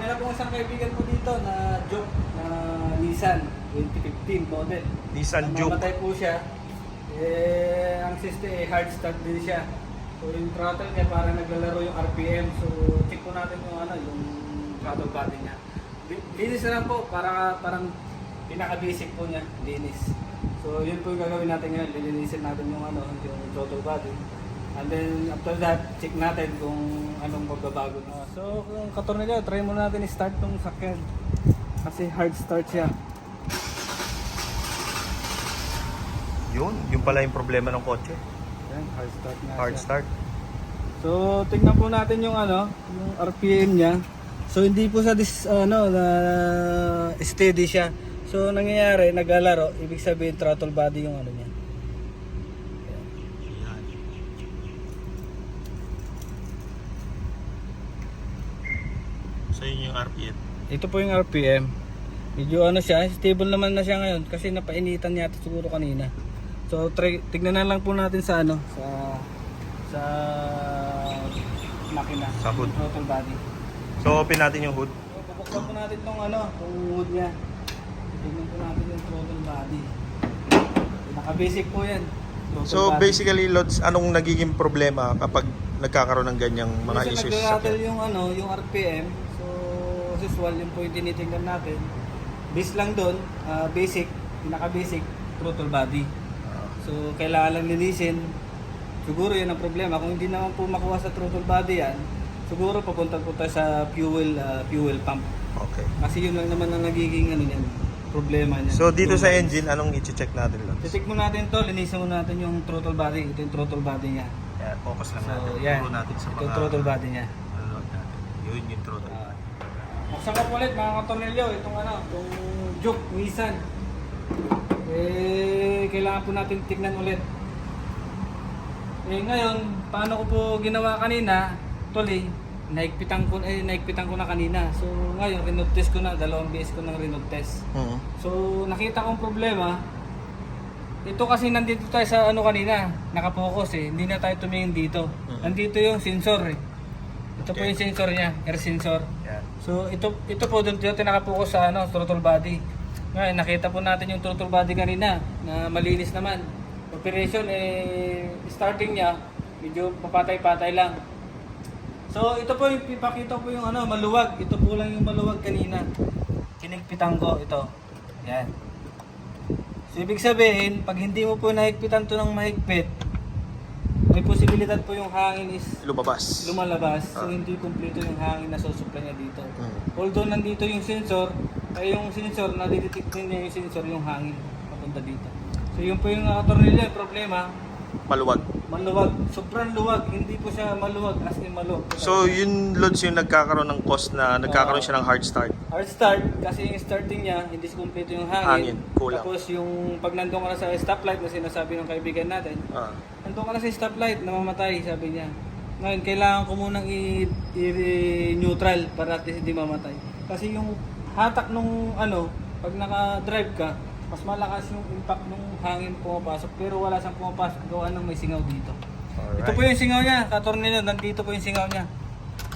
dinala po isang kaibigan po dito na Juke na Nissan 2015 model. Nissan Juke. Namatay po siya. Ang system hard start din siya. So yung throttle niya parang naglalaro yung RPM. So check po natin yung yung throttle body niya. Linis na lang po, parang pinaka-basic po niya, linis. So yun po yung gagawin natin ngayon, lilinisin natin yung yung throttle body. And then after that, check natin kung anong magbabago na. So kung katornilyo, try muna natin i-start tong sakyan. Kasi hard start siya. Yun pala yung problema ng kotse. Yan, hard start na Hard siya. start. So tingnan po natin yung yung RPM niya. So hindi po sa steady siya. So nangyayari, naglalaro, ibig sabihin throttle body yung niya. Yan. So yun yung RPM. Ito po yung RPM. Medyo siya, stable naman na siya ngayon kasi napainitan yata siguro kanina. So tignan na lang po natin sa sa makina. Sa hood. Throttle body. So open natin yung hood. So bubuksan po natin tong tong hood niya. Tignan po natin yung throttle body. Naka-basic po yan. Throttle So body. basically, Lods, anong nagiging problema kapag nagkakaroon ng ganyang mga Kasi issues sa nag-rattle sakyan? yung RPM. So as usual yun po yung tinitingnan natin. Base lang doon, basic, pinaka-basic throttle body. So kailangan lang linisin. Siguro yan ang problema. Kung hindi naman po makuha sa throttle body yan, siguro papunta po tayo sa fuel pump. Okay. Kasi yun lang naman ang nagiging niyan, problema niya. So dito sa engine, anong i-check natin, Lods? Titik mo natin to, linisin mo natin yung throttle body. Ito yung throttle body niya. Yan, focus lang So natin. yan, Turo natin sa ito mga yung throttle body niya. load natin. Yun yung throttle. Buksan ko po ulit mga katornilyo, itong itong Juke Nissan. Kailangan po natin tignan ulit. Ngayon, paano ko po ginawa kanina? Tuloy, naigpitan ko na kanina. So ngayon, remote test ko na, 2 beses ko ng remote test. So nakita kong problema. Ito kasi nandito tayo sa kanina, nakapokus hindi na tayo tumingin dito. Nandito yung sensor Ito po yung sensor niya, air sensor. Yan. So ito po doon tayo nakapokus sa throttle body. Ngayon nakita po natin yung throttle body kanina na malinis naman. Operation starting niya medyo papatay-patay lang. So ito po yung ipakita po yung maluwag. Ito po lang yung maluwag kanina. Kinigpitan ko ito. Yan. So ibig sabihin, pag hindi mo po nahigpitan to ng mahigpit, may posibilidad po yung hangin is lumalabas. So hindi kumpleto yung hangin na susupply niya dito. Although nandito yung sensor, yung sensor nadidetect niya yung sensor yung hangin papunta dito. So yun po yung tornilyo, problema. Maluwag. Sobrang luwag. Hindi po siya maluwag. As in maluwag. So yun, Lods, yung nagkakaroon ng cause na nagkakaroon siya ng hard start. Hard start kasi yung starting niya hindi kumpleto yung hangin. Kulang. Tapos yung pag nandun ka na sa stoplight na sinasabi ng kaibigan natin, nandun ka na sa stoplight, namamatay, sabi niya. Ngayon, kailangan ko munang i-neutral para at least hindi mamatay. Kasi yung hatak nung pag naka-drive ka, mas malakas yung impact ng hangin pumapasok pero wala siyang pumapasok gawa ng may singaw dito. Alright. Ito po yung singaw niya, katornilyo, nandito po yung singaw niya.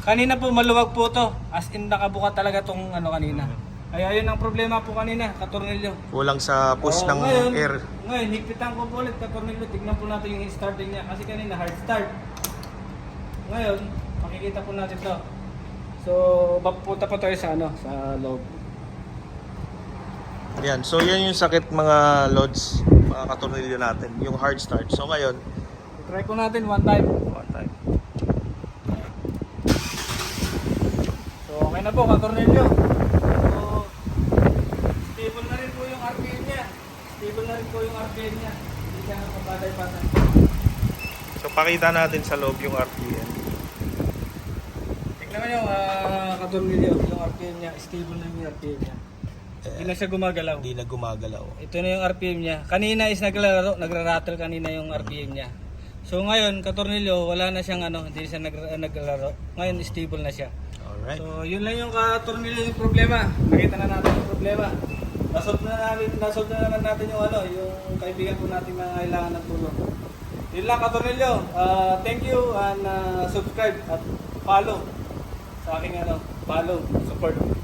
Kanina po maluwag po to, as in nakabuka talaga tong kanina. Kaya yun ang problema po kanina, katornilyo. Kulang sa push ng air. Ngayon, higpitan ko po ulit katornilyo, tignan po natin yung starting niya kasi kanina hard start. Ngayon, makikita po natin to. So, papunta po tayo sa sa loob. Yan. So yan yung sakit mga Lods, mga katornilyo natin, yung hard start. So ngayon, Try ko natin one time. So, okay na po, katornilyo. So, stable na rin po yung RPM niya. Hindi siya napapatay-patay. So pakita natin sa loob yung RPM. Tignan mo yung katornilyo, yung RPM niya. Stable na yung RPM niya. Hindi na siya gumagalaw. Hindi na gumagalaw. Ito na yung RPM niya. Kanina is nagra-rattle kanina yung RPM niya. So ngayon, katornilyo, wala na siyang hindi siya naglalaro. Ngayon, stable na siya. Alright. So yun lang yung katornilyo yung problema. Nakita na natin yung problema. Nasolve na naman natin yung yung kaibigan po natin na kailangan ng tulong. Yun lang katornilyo. Thank you and subscribe at follow sa aking follow, support.